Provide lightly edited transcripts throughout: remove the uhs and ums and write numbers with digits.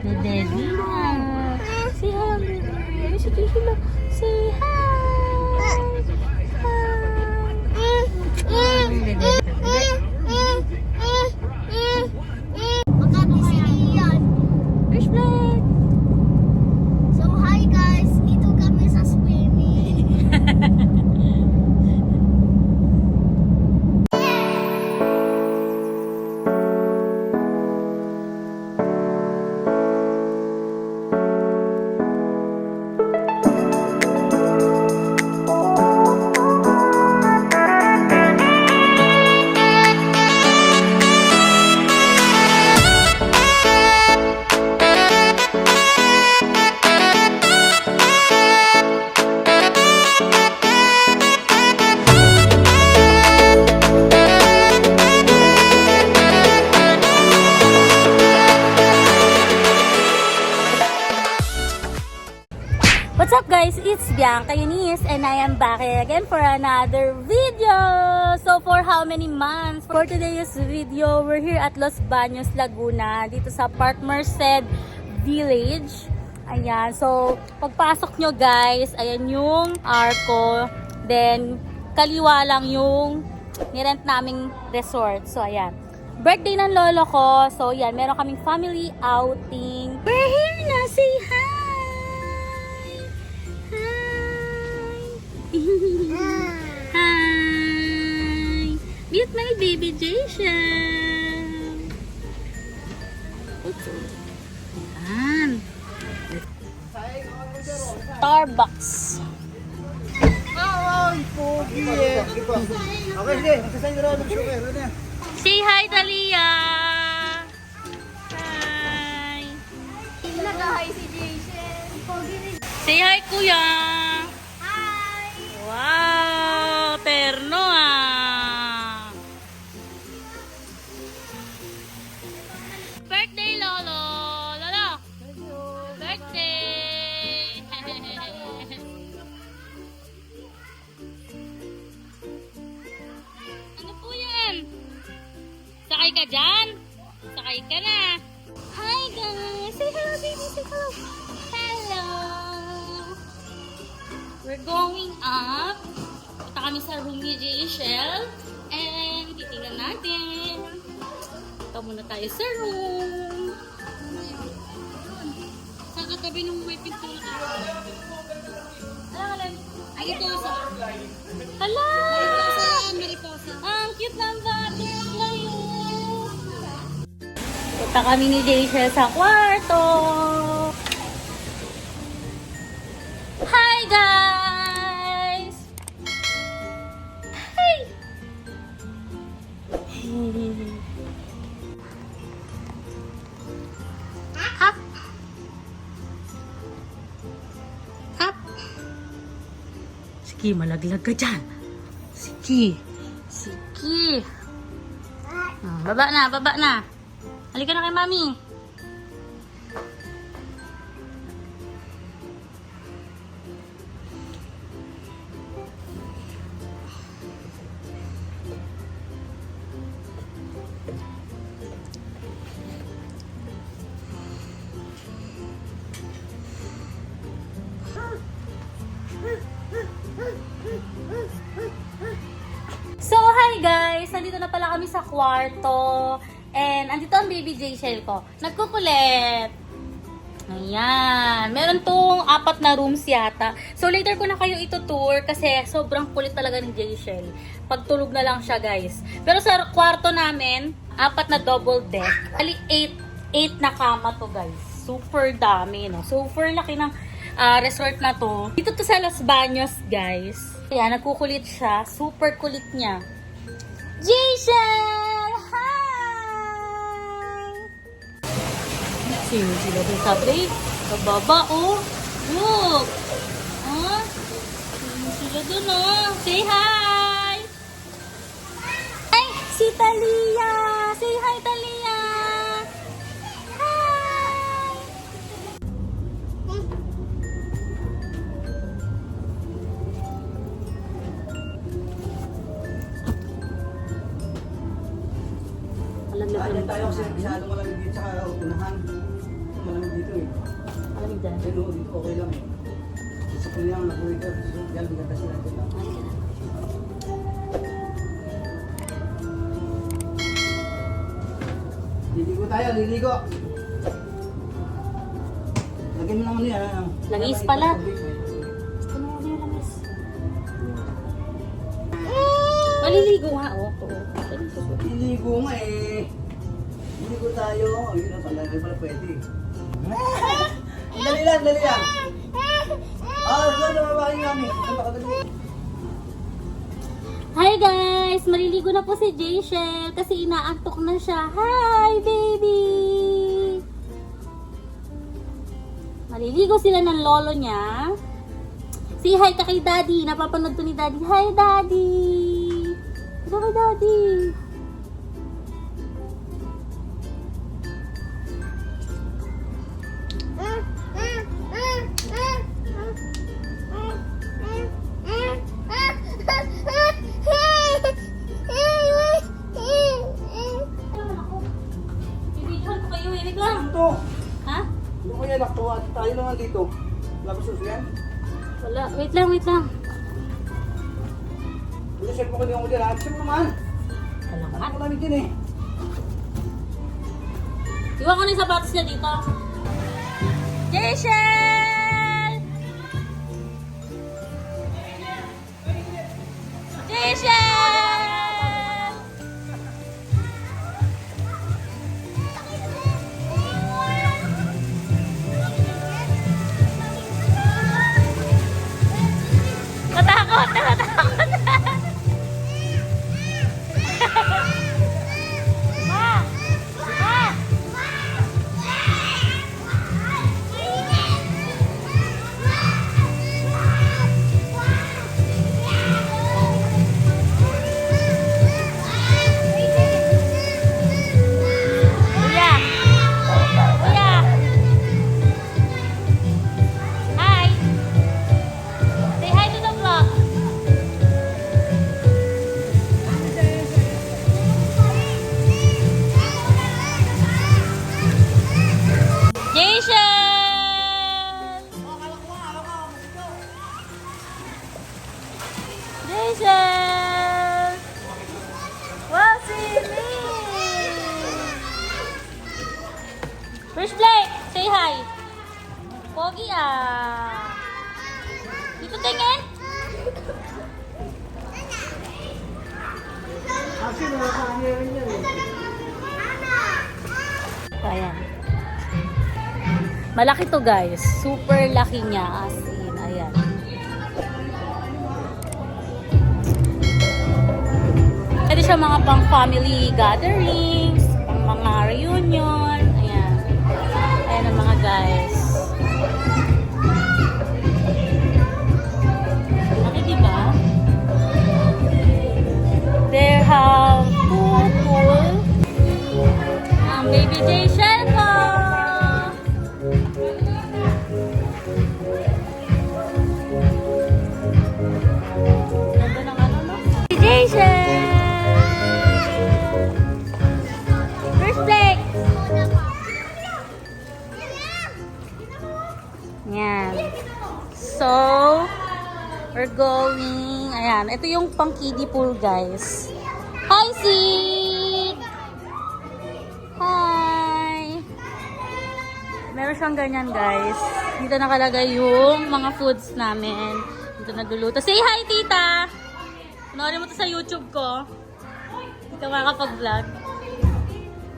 The baby na. Say hi, baby. Si Tishula. Say hi. Makati si Ian. Fish blood. So hi guys, dito kami sa swimming. What's up guys? It's Bianca Eunice and I am back again for another video. So for how many months? For today's video, we're here at Los Baños, Laguna. Dito sa Park Merced Village. Ayan. So pagpasok nyo guys, ayan yung Arco. Then kaliwa lang yung nirent naming resort. So ayan. Birthday ng lolo ko. So yan, meron kaming family outing. We're here na. Say hi! Hi! Meet my baby Jason! Ayan. Starbucks. Ay, pogi eh. Okay, sige. Magsasayin na mag-sugar. Ano na? Say hi, Talia! Hi! Nag-hi si Jason. Pogi ni Say hi, Kuya! Hi! Wow! Terno ah! Birthday, Lolo! Lolo! Birthday! Ano po yan? Sakay ka dyan? Sakay ka na! Hi guys! Say hello baby! Say hello! Hello! We're going up. Punta kami sa room ni Jayshell. And titingnan natin. Punta muna tayo sa room. Sa katabi nung may pintura. Alam. Ay, ito sa... Hala! Ang cute ng butterfly. Punta kami ni Jayshell sa kwarto. Hi guys! Hi! Hop! Hop! Sige, malaglag ka dyan. Sige. Sige. Baba na, baba na. Halika na kay mami. So, hi guys! Nandito na pala kami sa kwarto. And, andito ang baby Jayshell ko. Nagkukulit. Ayan. Meron tong 4 na rooms yata. So, later ko na kayo itutour kasi sobrang kulit talaga ni Jayshell. Pagtulog na lang siya, guys. Pero sa kwarto namin, 4 na double deck. Ali, 8 na kama to, guys. Super dami, no? Super laki ng resort na to. Dito to sa Los Baños, guys. Ayan, nagkukulit siya. Super kulit niya. Jason! Hi! Sino sila doon sa break? Sa baba, oh. Look! Ah? Sino sila doon, oh? Say hi! Ay! Si Talia! Say hi, Talia! Hi! Alam na Tayo kasi masyadong malamig dito sa unahan. Malamig dito eh. Malamig dyan. Pero dito okay lang eh. Gusto ko lang nabuhay ko. Yan, binatasin natin lang. Liligo tayo, liligo. Lagyan mo naman yan. Ano? Langis pala. Gusto mo yung langis. Maliligo nga, oh. Liligo nga eh. Liligo tayo. Ayun na pala, ayun pala pwede. Dali lang, dali lang. Doon nababahin namin. Hi guys! Maliligo na po si Jayshell kasi inaantok na siya. Hi baby! Maliligo sila ng lolo niya. Say hi ka kay daddy. Napapanood to ni daddy. Hi daddy! Ito kay daddy. Bibidyohan ko kayo. Wait lang. Ito. Ha? Ano kaya naktuwa? Tayo naman dito. Labas suso yan. Wala. Wait lang, wait lang. Buti siya po kanina ko dyan. Action mo naman. Wala ka. Ako namin din eh. Iwan ko na yung sapatos niya dito. Jayshell! Jayshell! Natakot! Natakot! Ma! Ma! Kuya! Kuya! Hi! Say hi to the vlog! Jason! Jason! What's in me? First Blake, say hi. Pogi ah. Dito tingin. Action mo sa kanya rin yan eh. Ayan. Malaki to guys. Super laki niya. As in, ayan. Pwede siya mga pang family gatherings, pang mga reunion. Ayan. Ayan ang mga guys. Laki diba? They have pool. Ang baby Jayshell ko. Ganda ng ano, no? Jayshell! First Blake! Yan. So, we're going. Ayan. Ito yung pang kiddie pool, guys. Hi, Sid! Hi! Meron siyang ganyan, guys. Dito nakalagay yung mga foods namin. Dito nagluluto. Say hi, tita! Panoorin mo to sa YouTube ko. Hindi ka makakapag-vlog.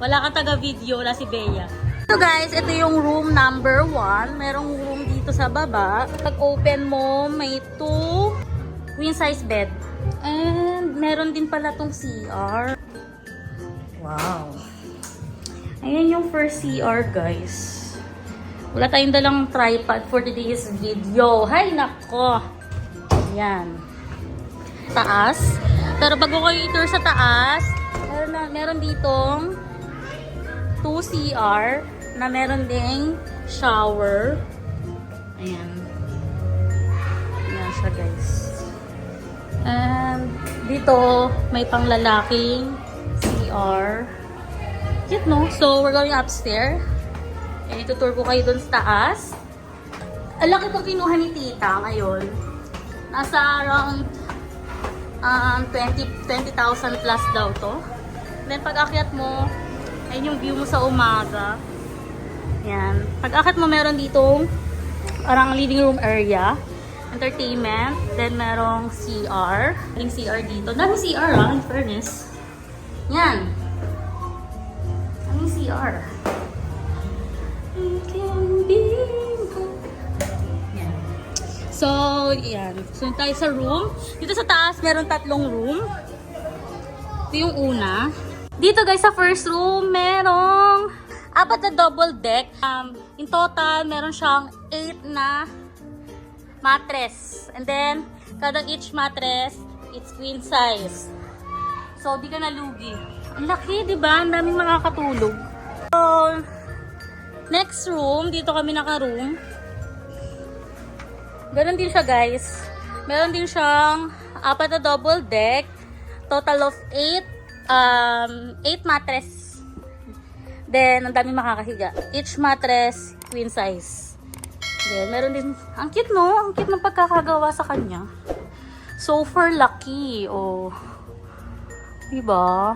Wala kang taga-video. Wala si Bea. So guys, ito yung room number 1. Merong room dito sa baba. Pag open mo, may 2 queen size bed. And meron din pala tong CR. Wow. Ayan yung first CR, guys. Wala tayong dalang tripod for today's video. Hay nako. Ayan. Taas. Pero bago ko i-tour sa taas, meron ditong 2 CR na meron ding shower. Ayan. Ayan siya, guys. And dito, may panglalaking CR. Cute, no? So, we're going upstairs. Eh, itutour ko kayo dun sa taas. Ang laki pong kinuha ni tita ngayon. Nasa around 20,000 plus daw to. Then pag akyat mo, ayun yung view mo sa umaga. Yan. Pag akyat mo, meron ditong parang living room area, entertainment, then merong CR. Yung CR dito. Dami CR in fairness. Yan. Ang CR. It can be. Yan. So, yan. So, tayo sa room. Dito sa taas, meron 3 room. Ito yung una. Dito guys, sa first room, merong 4 na double deck. In total, meron siyang 8 na mattress. And then, kada each mattress, it's queen size. So, di ka nalugi. Ang laki, di ba? Ang daming makakatulog. So, next room, dito kami naka-room. Ganon din siya guys. Meron din siyang 4 na double deck. Total of 8 mattress. Then, ang daming makakahiga. Each mattress, queen size. Then, meron din, ang cute no? Ang cute ng pagkakagawa sa kanya. Super lucky. Oh. Diba?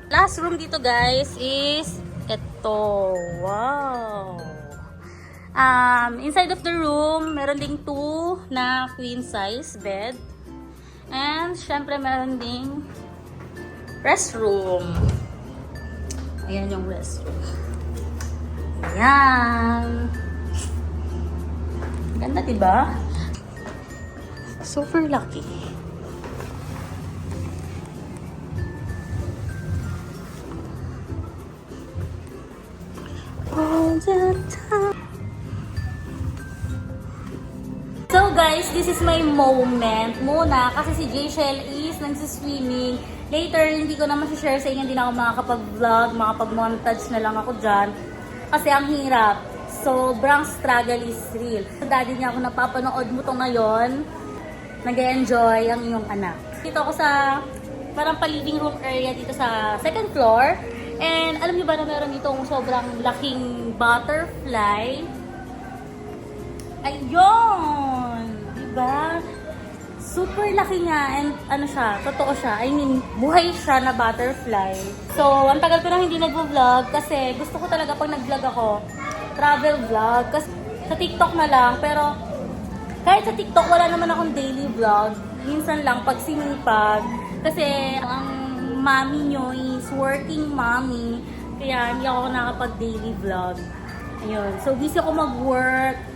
Last room dito guys is ito. Wow. Inside of the room, meron ding 2 na queen size bed. And, syempre, meron ding restroom. Ayan yung restroom. Ayan. Ganda, diba? Super lucky. All the time. So guys, this is my moment muna kasi si Jaychelle is nagsiswimming. Later, hindi ko naman share sa inyo, hindi na ako makakapag-vlog, makapag-montage na lang ako dyan. Kasi ang hirap. Sobrang struggle is real. Daddy niya ako, napapanood mo to ngayon, nag-enjoy ang iyong anak. Dito ako sa parang pa-living room area dito sa second floor. And alam niyo ba na meron ditong sobrang laking butterfly? Ayun! Diba? Super laki nga and ano siya, totoo siya. I mean, buhay siya na butterfly. So, ang tagal ko nang hindi nag-vlog kasi gusto ko talaga pag nag-vlog ako, travel vlog. Kasi sa TikTok na lang, pero kahit sa TikTok wala naman akong daily vlog. Minsan lang pag sinipag. Kasi ang mommy nyo is working mommy. Kaya hindi ako nakapag-daily vlog. Ayun. So, busy ako mag-work.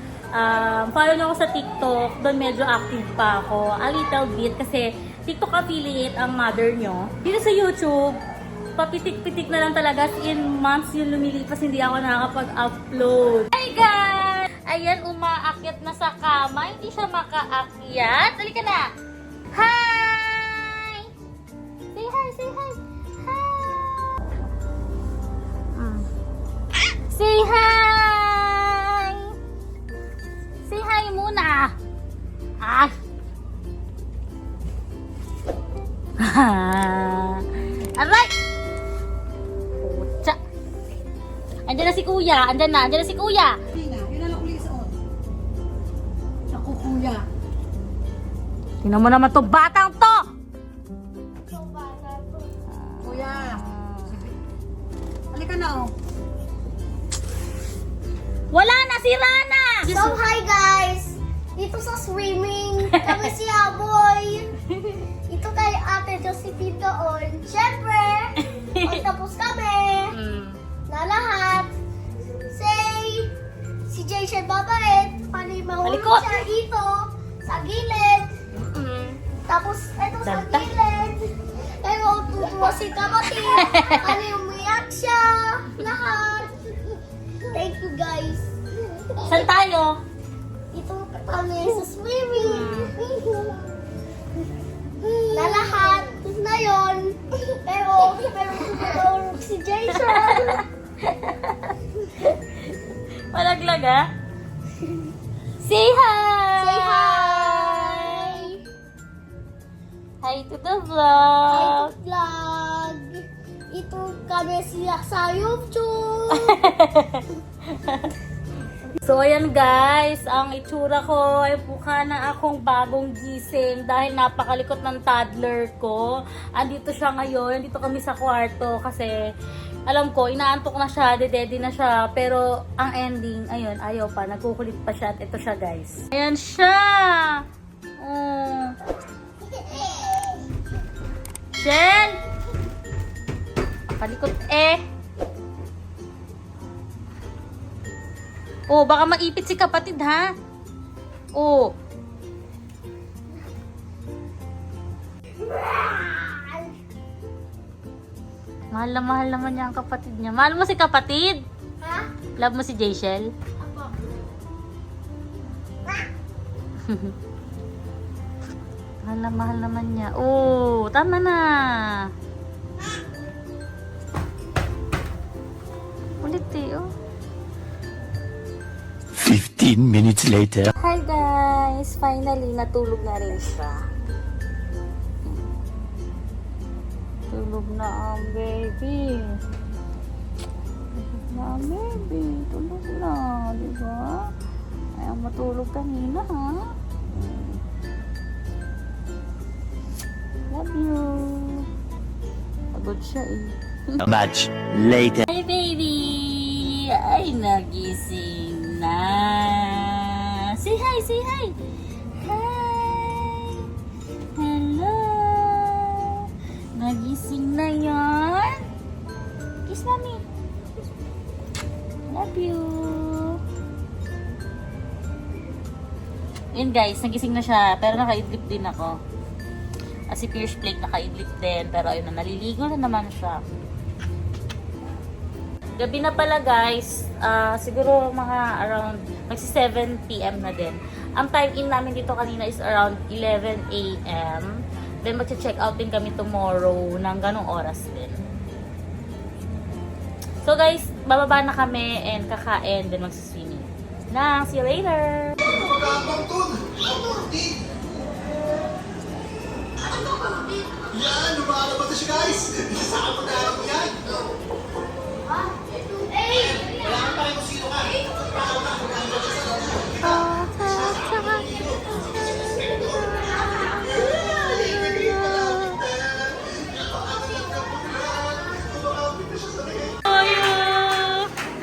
Follow nyo ako sa TikTok. Doon medyo active pa ako. A little bit kasi TikTok affiliate ang mother nyo. Dito sa YouTube, papitik-pitik na lang talaga. In months yung lumilipas, hindi ako nakakapag-upload. Hi guys! Ayan, umaakyat na sa kama. Hindi siya makaakyat. Halika na! Hi! Say hi! Say hi! Hi! Say hi! Say hi muna! Ah! Aray! Pucha! Andiyan na si kuya! Andiyan na si kuya! Yun na lang ulit sa on. Naku, kuya. Tingnan mo naman to batang to! Kuya. Halika na, oh. Wala na! Sira na! So, hi guys! Dito sa swimming, kami si Aboy. Ito kay Ate Josephine doon. Siyempre, pagtapos kami, na lahat, say, si Jaychelle babait, mahulog Malikot. siya dito, sa gilid. Tapos, ito sa Danta. gilid. Pero, tutuwa si kapatid. Umiyak siya. Lahat. Thank you guys. Saan tayo? Ito kami sa swimming. Na lahat na yun. Pero si Jason. Malaglag ah? Say hi! Say hi! Hi to the vlog! Vlog. Ito kami siya sa YouTube. So, ayan guys, ang itsura ko ay mukha na akong bagong gising dahil napakalikot ng toddler ko. Andito siya ngayon, andito kami sa kwarto kasi alam ko, inaantok na siya, dedede na siya. Pero ang ending, ayun, ayaw pa, nagkukulit pa siya at ito siya guys. Ayan siya! Oh. Jen! Palikot eh! Oh, baka maipit si kapatid, ha? Oh. Mahal na mahal naman niya ang kapatid niya. Mahal mo si kapatid? Ha? Love mo si Jayshell? Apo. Mahal naman niya. Oh, tama na. Ulit eh, oh. 15 minutes later. Hi guys! Finally, natulog na rin siya. Tulog na ang baby. Tulog na ang baby. Tulog na, di ba? Ayaw matulog kanina, ha? Love you. Pagod siya eh. Much later. Hi baby! Ay, nagising na. Say hi, say hi. Hi. Hello. Nagising na yan. Kiss mommy. Love you. Yun guys, nagising na siya. Pero nakaidlip din ako. Si Pierce Plate nakaidlip din. Pero ayun na, naliligo na naman siya. Gabi na pala guys, siguro mga around, magsi 7 PM na din. Ang time in namin dito kanina is around 11 AM. Then magche-check out din kami tomorrow ng ganong oras din. So guys, bababa na kami and kakain, then magsiswimming. Na, see you later! Yan, lumalabas na siya guys! Isasama na lang yan! Wala kang tayo kung sino ka!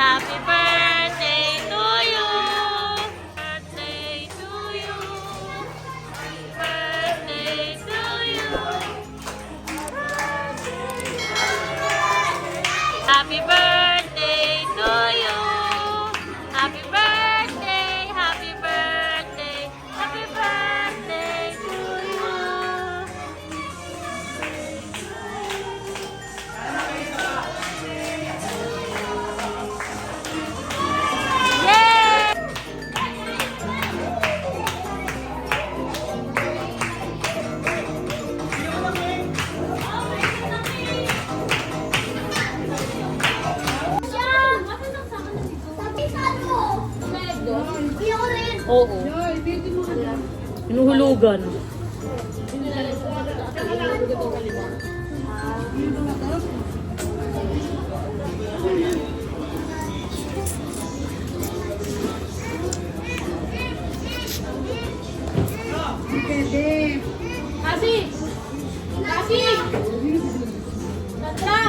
Happy birthday to you! Birthday to you! Birthday to you! Happy birthday to you! Happy birthday! Happy birthday! Happy birthday to you! Yay! Sabi sa ano? Hindi ako rin. Oo. Hinuhulugan. Kasi! Kasi! Natra!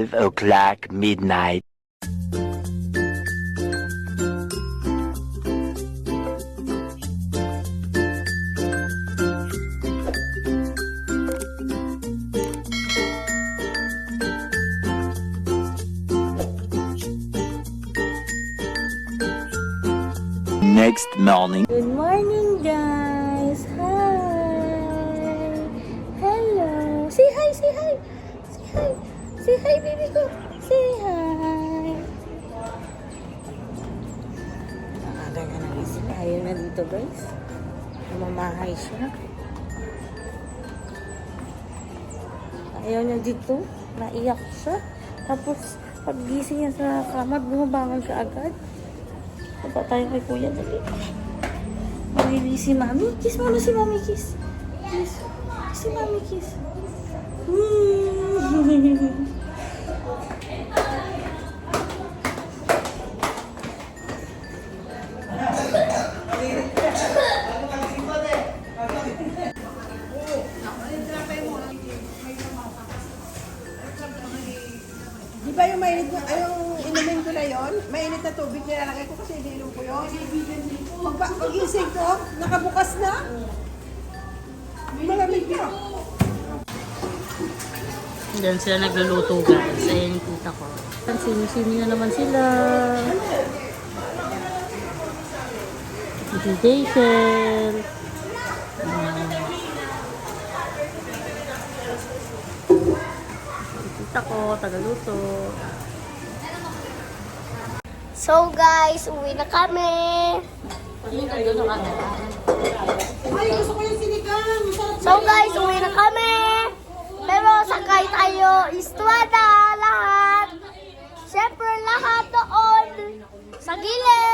12 o'clock midnight. Next morning. Good morning, guys. Hi. Hello. Say hi, say hi. Say hi. Say hi, baby ko. Say hi. Nakagaga na kasi ayaw na dito, guys. Namamahay siya. Ayaw niya dito. Naiyak siya. Tapos, paggising niya sa kama, bumabangon ka agad. Baba tayo kay kuya, dali. Mahilig si Mami. Kiss mo na si Mami, kiss. Kiss. Si Mami, kiss. Di ba yung mainit na, yung inumin ko na yon, mainit na tubig nilalagay ko kasi ininom ko yun. Pag-isig ko, nakabukas na. Malamig na. Diyan sila nagluluto, guys. Ayan yung kita ko. Sini-sini na naman sila. Titi Rachel. Kita ko, tagaluto. So guys, uwi na kami. Ay, gusto ko yung sinigang. Masarap So guys, uwi na kami. Pero sakay tayo, Estrada, lahat. Siyempre lahat doon sa gilid.